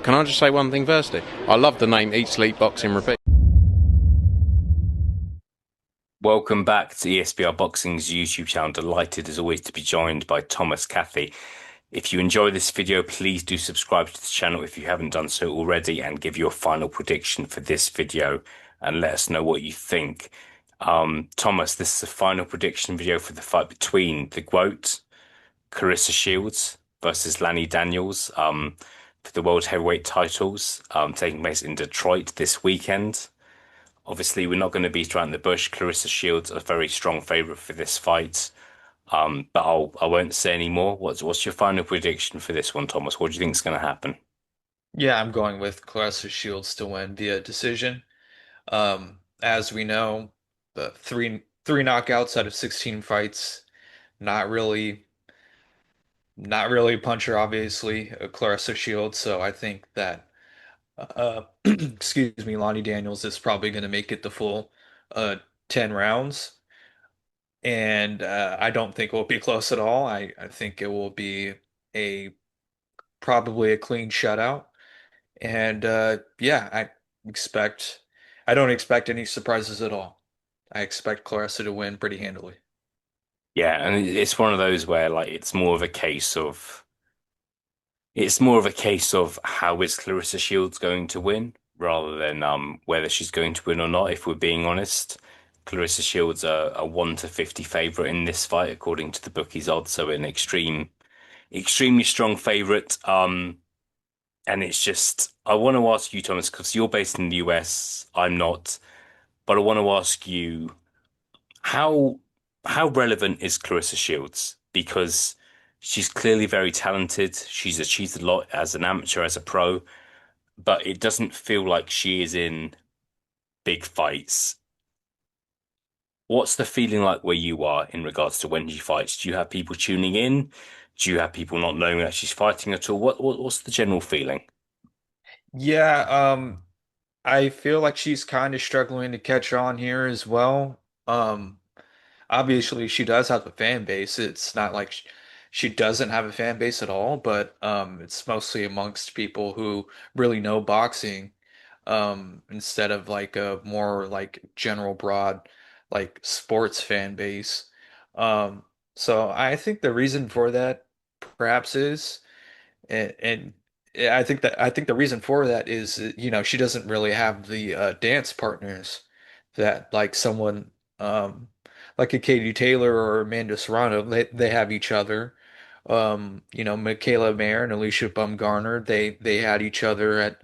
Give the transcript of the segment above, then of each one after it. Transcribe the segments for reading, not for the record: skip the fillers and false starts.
Can I just say one thing firstly? I love the name Eat Sleep Boxing Repeat. Welcome back to ESBR Boxing's YouTube channel. Delighted as always to be joined by Thomas Cathy. If you enjoy this video, please do subscribe to the channel if you haven't done so already and give your final prediction for this video and let us know what you think. Thomas, this is a final prediction video for the fight between the GOAT, Claressa Shields versus Lani Daniels, for the World Heavyweight titles, taking place in Detroit this weekend. Obviously, we're not going to beat around the bush. Claressa Shields a very strong favorite for this fight. But I won't say any more. What's your final prediction for this one, Thomas? What do you think is going to happen? Yeah, I'm going with Claressa Shields to win via decision. As we know, the three knockouts out of 16 fights, not really not really a puncher, obviously, Claressa Shields. So I think that excuse me, Lonnie Daniels is probably going to make it the full 10 rounds. And I don't think it will be close at all. I think it will be a probably a clean shutout. And yeah, expect I don't expect any surprises at all. I expect Claressa to win pretty handily. Yeah, and it's one of those where like it's more of a case of how is Claressa Shields going to win rather than whether she's going to win or not. If we're being honest, Claressa Shields are a 1 to 50 favorite in this fight according to the bookies odds, so an extremely strong favorite. And it's just, I want to ask you, Thomas, because you're based in the US, I'm not, but I want to ask you how how relevant is Claressa Shields? Because she's clearly very talented. She's achieved a lot as an amateur, as a pro, but it doesn't feel like she is in big fights. What's the feeling like where you are in regards to when she fights? Do you have people tuning in? Do you have people not knowing that she's fighting at all? What's the general feeling? Yeah, I feel like she's kind of struggling to catch on here as well. Obviously she does have a fan base. It's not like she doesn't have a fan base at all, but it's mostly amongst people who really know boxing, instead of like a more like general broad like sports fan base. Um, so I think the reason for that perhaps is and I think the reason for that is she doesn't really have the dance partners that like someone like a Katie Taylor or Amanda Serrano, they have each other. Michaela Mayer and Alicia Bumgarner, they had each other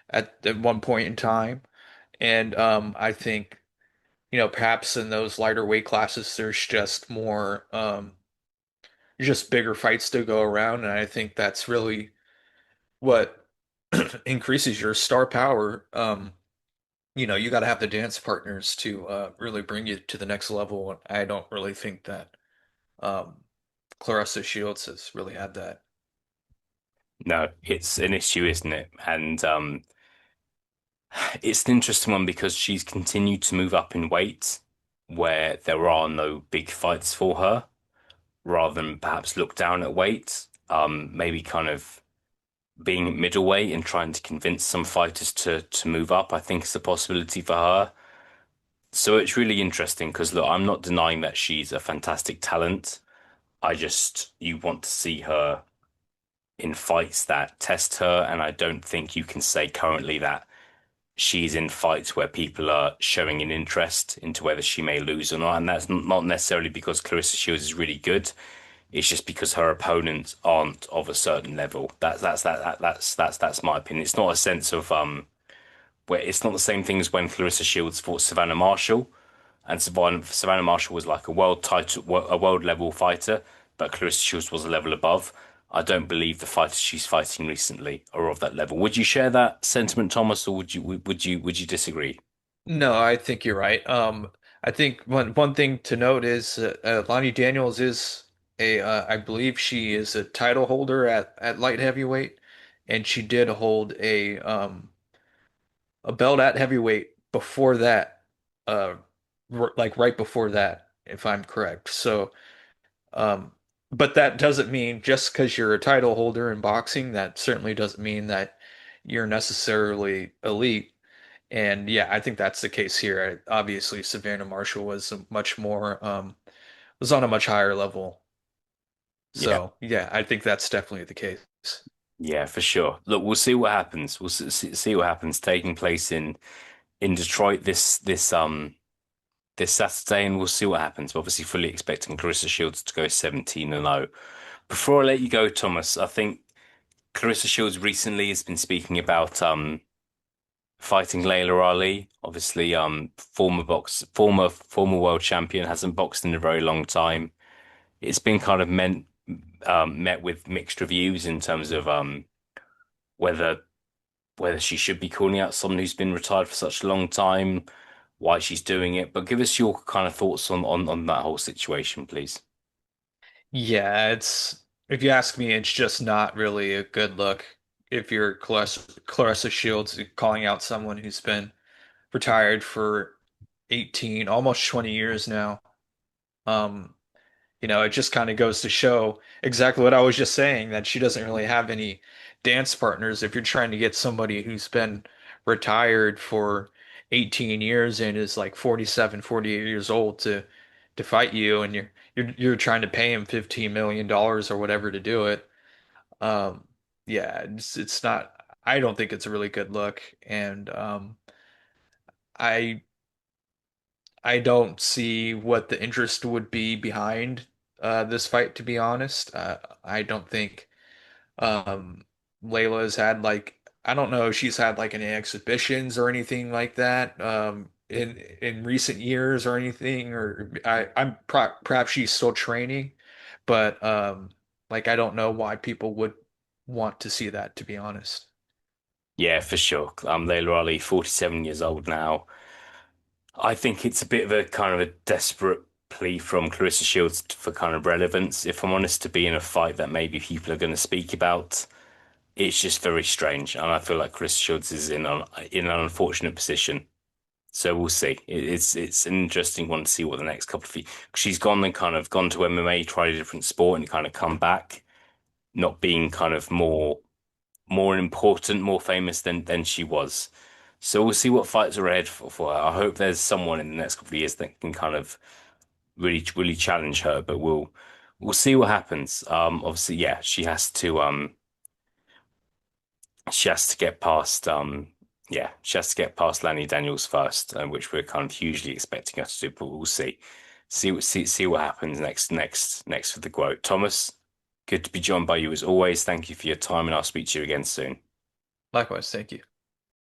at one point in time. And I think, perhaps in those lighter weight classes there's just more just bigger fights to go around, and I think that's really what increases your star power. You got to have the dance partners to really bring you to the next level. I don't really think that um, Claressa Shields has really had that. No, it's an issue, isn't it? And it's an interesting one because she's continued to move up in weight where there are no big fights for her, rather than perhaps look down at weight. Maybe kind of being at middleweight and trying to convince some fighters to move up, I think is a possibility for her. So it's really interesting because look, I'm not denying that she's a fantastic talent. You want to see her in fights that test her, and I don't think you can say currently that she's in fights where people are showing an interest into whether she may lose or not. And that's not necessarily because Claressa Shields is really good. It's just because her opponents aren't of a certain level. That's my opinion. It's not a sense of where it's not the same thing as when Claressa Shields fought Savannah Marshall, and Savannah Marshall was like a world level fighter, but Claressa Shields was a level above. I don't believe the fighters she's fighting recently are of that level. Would you share that sentiment, Thomas, or would you disagree? No, I think you're right. I think one thing to note is Lonnie Daniels is I believe she is a title holder at light heavyweight, and she did hold a belt at heavyweight before that, uh, like right before that, if I'm correct. So, um, but that doesn't mean just because you're a title holder in boxing, that certainly doesn't mean that you're necessarily elite. And yeah, I think that's the case here. Obviously, Savannah Marshall was a much more was on a much higher level. Yeah, So yeah, I think that's definitely the case. yeah, for sure. Look, we'll see what happens. We'll see what happens taking place in Detroit this Saturday, and we'll see what happens. We're obviously fully expecting Claressa Shields to go 17-0. Before I let you go, Thomas, I think Claressa Shields recently has been speaking about fighting Laila Ali. Obviously, former world champion, hasn't boxed in a very long time. It's been kind of met with mixed reviews in terms of whether whether she should be calling out someone who's been retired for such a long time, why she's doing it. But give us your kind of thoughts on that whole situation, please. Yeah, if you ask me, it's just not really a good look if you're Claressa Shields calling out someone who's been retired for 18, almost 20 years now. Um, it just kind of goes to show exactly what I was just saying, that she doesn't really have any dance partners. If you're trying to get somebody who's been retired for 18 years and is like 47, 48 years old to fight you, and you're trying to pay him $15 million or whatever to do it. Um, yeah, it's not, I don't think it's a really good look. And I I don't see what the interest would be behind this fight, to be honest. I don't think Layla has had like, I don't know if she's had like any exhibitions or anything like that in recent years or anything, or I'm perhaps she's still training, but like I don't know why people would want to see that, to be honest. Yeah, for sure. Laila Ali, 47 years old now. I think it's a bit of a kind of a desperate plea from Claressa Shields for kind of relevance. If I'm honest, to be in a fight that maybe people are going to speak about, it's just very strange, and I feel like Claressa Shields is in an unfortunate position. So we'll see. It's an interesting one to see what the next couple of years. She's gone and kind of gone to MMA, tried a different sport, and kind of come back, not being kind of more important, more famous than she was. So we'll see what fights are ahead for her. I hope there's someone in the next couple of years that can kind of really challenge her, but we'll see what happens. Obviously, yeah, she has to get past she has to get past Lani Daniels first, which we're kind of hugely expecting her to do, but we'll see. See what happens next for the quote. Thomas, good to be joined by you as always. Thank you for your time, and I'll speak to you again soon. Likewise, thank you.